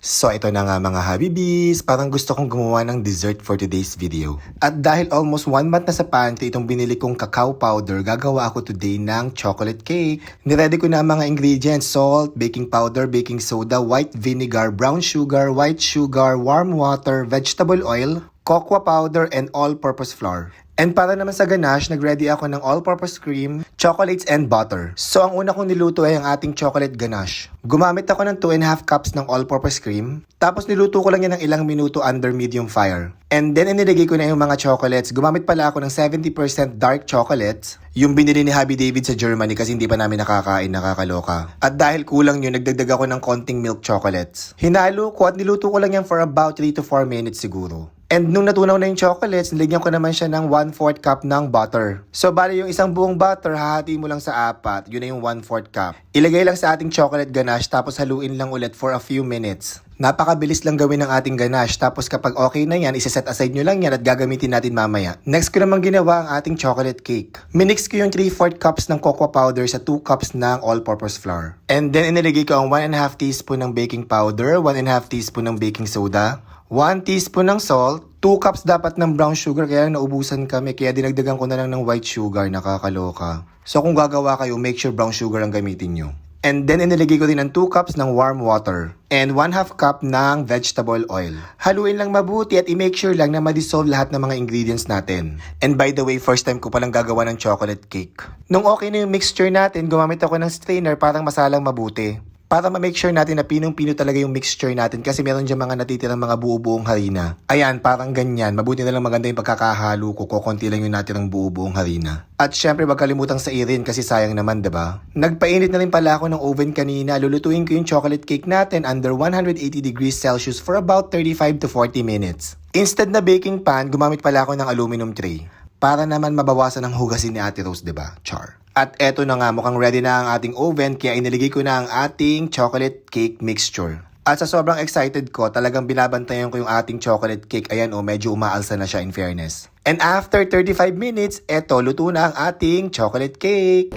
So ito na nga mga Habibis, parang gusto kong gumawa ng dessert for today's video. At dahil almost 1 month na sa pantry itong binili kong cacao powder, gagawa ako today ng chocolate cake. Niready ko na ang mga ingredients: salt, baking powder, baking soda, white vinegar, brown sugar, white sugar, warm water, vegetable oil, cocoa powder, and all-purpose flour. And para naman sa ganache, nag-ready ako ng all-purpose cream, chocolates, and butter. So ang una kong niluto ay ang ating chocolate ganache. Gumamit ako ng 2.5 cups ng all-purpose cream. Tapos niluto ko lang yan ng ilang minuto under medium fire. And then inilagay ko na yung mga chocolates. Gumamit pala ako ng 70% dark chocolates. Yung binili ni Happy David sa Germany kasi hindi pa namin nakakain, nakakaloka. At dahil kulang yun, nagdagdag ako ng konting milk chocolates. Hinalo ko at niluto ko lang yan for about 3 to 4 minutes siguro. And nung natunaw na yung chocolates, nilagyan ko naman siya ng 1/4 cup ng butter. So bali yung isang buong butter, hahati mo lang sa 4, yun na yung 1/4 cup. Ilagay lang sa ating chocolate ganache tapos haluin lang ulit for a few minutes. Napakabilis lang gawin ng ating ganache, tapos kapag okay na yan, isa-set aside nyo lang yan at gagamitin natin mamaya. Next ko naman ginawa ang ating chocolate cake. Minix ko yung 3/4 cups ng cocoa powder sa 2 cups ng all-purpose flour. And then inilagay ko ang 1.5 teaspoon ng baking powder, 1.5 teaspoon ng baking soda, 1 teaspoon ng salt, 2 cups dapat ng brown sugar, kaya naubusan kami, kaya dinagdagan ko na lang ng white sugar, nakakaloka. So kung gagawa kayo, make sure brown sugar ang gamitin nyo. And then inilagay ko din ng 2 cups ng warm water and 1/2 cup ng vegetable oil. Haluin lang mabuti at i-make sure lang na ma-dissolve lahat ng mga ingredients natin. And by the way, first time ko palang gagawa ng chocolate cake. Nung okay na yung mixture natin, gumamit ako ng strainer parang masalang mabuti. Para ma-make sure natin na pinong-pino talaga yung mixture natin kasi meron dyan mga natitirang mga buo-buong harina. Ayan, parang ganyan. Mabuti na lang maganda yung pagkakahalo ko. Kukunti lang yung natirang buo-buong harina. At syempre, wag kalimutang sairin kasi sayang naman, diba? Nagpainit na rin pala ako ng oven kanina. Lulutuin ko yung chocolate cake natin under 180 degrees Celsius for about 35 to 40 minutes. Instead na baking pan, gumamit pala ako ng aluminum tray. Para naman mabawasan ang hugasin ni Ate Rose, diba? Char. At eto na nga, mukhang ready na ang ating oven, kaya iniligay ko na ang ating chocolate cake mixture. At sa sobrang excited ko, talagang binabantayan ko yung ating chocolate cake. Ayan medyo umaalsa na siya in fairness. And after 35 minutes, eto, luto na ang ating chocolate cake.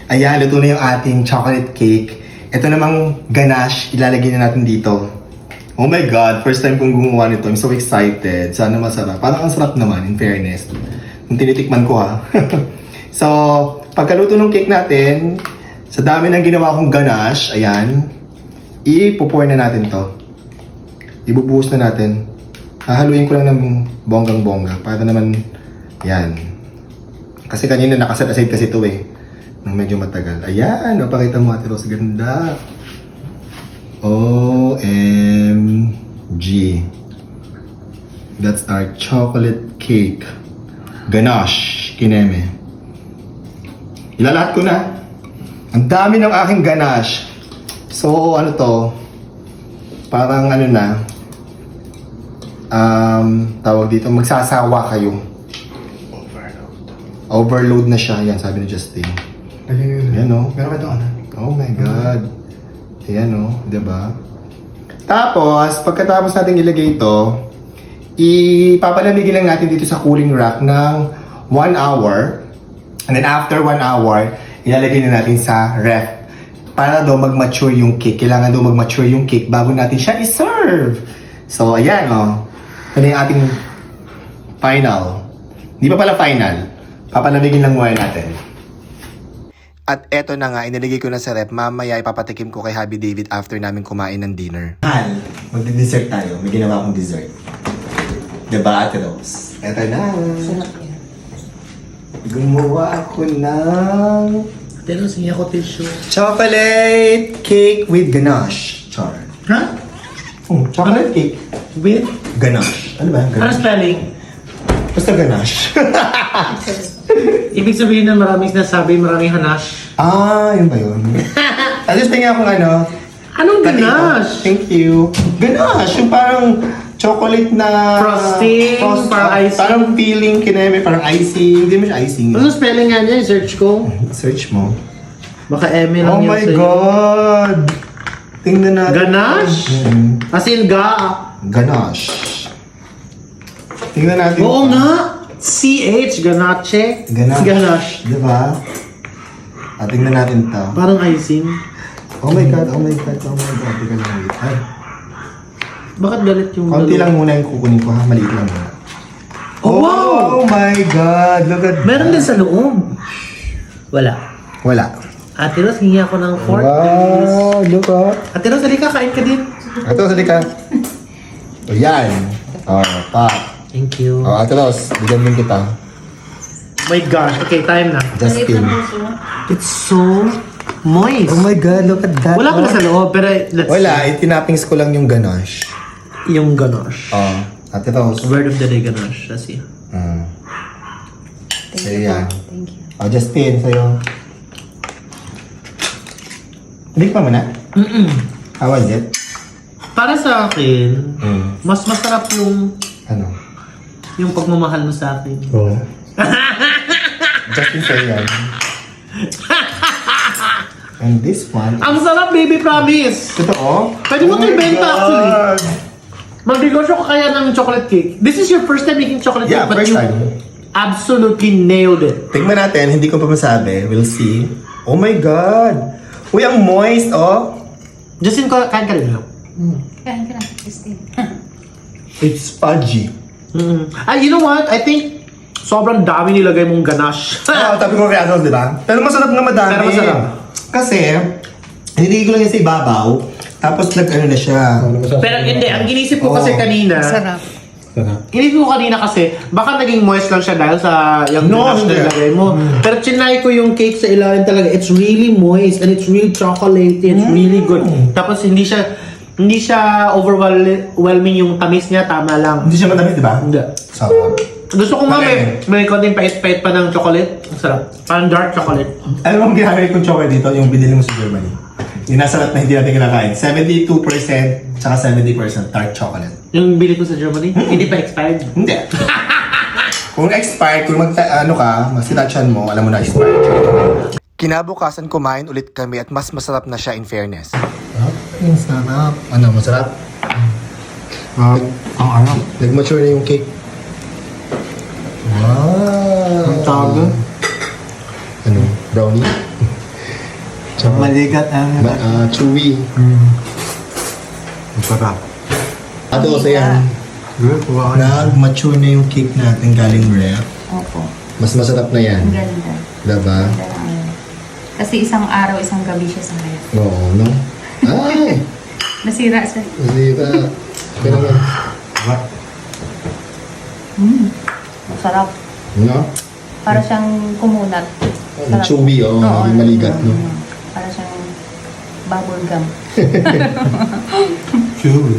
Ayan, luto na yung ating chocolate cake. Ito namang ganache, ilalagay na natin dito. Oh my God, first time kong gumawa nito. I'm so excited. Sana masarap. Parang ang sarap naman, in fairness. Yung tinitikman ko ha. So, pagkaluto ng cake natin, sa dami ng ginawa kong ganache, ayan, ipupour na natin to. Ibubuhos na natin. Hahaluin ko lang ng bonggang-bongga para naman, yan. Kasi kanina nakaset aside kasi ito nang medyo matagal. Ayan, pakita mo Ate Rose, ganda. OMG. That's our chocolate cake. Ganache, kineme. Ilalahat ko na. Ang dami ng aking ganache. So, ano to? Parang ano na. Tawag dito, magsasawa kayo. Overload na siya. Yan, sabi ni Justin. Ayan meron ka ito, ano? Oh my God. Ayan diba? Tapos, pagkatapos natin ilagay ito, ipapalamigin lang natin dito sa cooling rack ng 1 hour. And then after 1 hour, ilalagay na natin sa ref. Para daw mag-mature yung cake. Kailangan daw mag-mature yung cake bago natin siya i-serve. So, ayan Ito na yung ating final. Hindi pa pala final. Papalamigin lang muna natin. At eto na nga, inilagay ko na sa ref. Mamaya ipapatikim ko kay Happy David after namin kumain ng dinner. Magdi-dessert tayo. May ginawa akong dessert. Diba, Ate Rose? Eto na. Gumawa ako ng Pero sige ako tissue. chocolate cake with ganache. Char. Ha? Chocolate cake With? ganache. Ano ba? Ano Ganache. spelling? Basta ganache. Ibig sabihin na maraming sinasabi, maraming hanash. Yun ba yun? At least tingin akong Anong ganache? Thank you. Ganache, yung parang chocolate na Frosting, parang icing. Parang feeling kineme, parang icing. Hindi mo siya icing. Ano spelling nga niya? Search ko. Search mo. Baka Eme lang Oh yun my sa'yo. God! Tingnan natin. Ganache? As in ga. Ganache. Tingnan natin. Oo nga. CH, ganache. Ganache. Diba? At tingnan natin to. Parang icing. Oh my God, oh my God, oh my God. Teka lang, wait. Ay. Bakit galit yung Konti dalawa? lang muna yung kukunin ko ha. Maliit lang muna. Oh, wow! Oh my God! Look at Meron din sa loob. Wala. Wala. Ate Ros, hingi ako ng fork, please. Wow! Look at. Ate Ros, halika, kain ka din. Ate Ros, halika. O yan. Oh, pa. Thank you. Oh, Ate Ros, bigyan din kita. My gosh, okay, time na. Justin. It's so moist. Oh my God, look at that. Wala pala sa loob, pero let's Wala, itinappings ko lang yung ganache. see. Yung ganosh. Oh, Ate Ros. Word of the day ganosh. Let's see. Sa'yo yan. Thank you. Oh, Justin, sa'yo. Tikman mo na? How was it? Para sa akin, mas masarap yung Ano? pagmamahal mo sa akin. Oo. Justin, sa'yo yan. And this one. Ang sarap, baby, promise! Totoo? Pwede mo ito ibenta, actually. Magnegosyo ka kaya ng chocolate cake. This is your first time making chocolate Yeah, cake, but first you time. absolutely nailed it. Tignan natin, hindi ko pa masabi. We'll see. Oh my God! Uy, ang moist, oh! Justin, kain ka rin. Kain ka na, Christine. It's spongy. Ay, you know what? I think sobrang dami nilagay mong ganache. Oo, tabi ko kay Adolf, di ba? Pero masarap nga madami. Pero masarap. Kasi, hindi ko lang yan sa ibabaw. Tapos nag-ano na siya. Pero hindi, ang inisip ko kasi Oo. kanina, Sarap. inisip ko kanina kasi, baka naging moist lang siya dahil sa yung No, ganache na hindi. nilagay mo. Pero chinay ko yung cake sa ilalim talaga. It's really moist and it's really chocolatey. It's really good. Tapos hindi siya overwhelming yung tamis niya, tama lang. Hindi siya matamis, di ba? Hindi. Sarap. Gusto ko nga may konting pait-pait pa ng chocolate. Ang sarap. Parang dark chocolate. Alam mo ang ginamit kong chocolate dito? Yung binili mo sa Germany. Yung nasa rat na hindi natin kinakain. 72% tsaka 70% dark chocolate. Yung bili ko sa Germany, hindi pa expired. Hindi. Kung expired, kung masitachan mo, alam mo na expired. Kinabukasan kumain ulit kami at mas masarap na siya in fairness. Ang sarap. Ano, masarap? Ang arap. Nag-mature na yung cake. Wow! Ang taga. Ano, brownie? Tsaka, Maligat ang... chewy. Ang sarap. Ato sa yan. Nag-mature na yung cake natin galing ref. Opo. Mas masarap na yan. Ang ganda. Diba? Ganda lang. Kasi isang araw, isang gabi siya sa kaya. Oo, no? Ay! Nasira siya. Diba? Pero nga. Masarap. No? Para siyang kumunat. Ang chewy, oh. Yung maligat, no? Para siyang bubble gum. Chewy.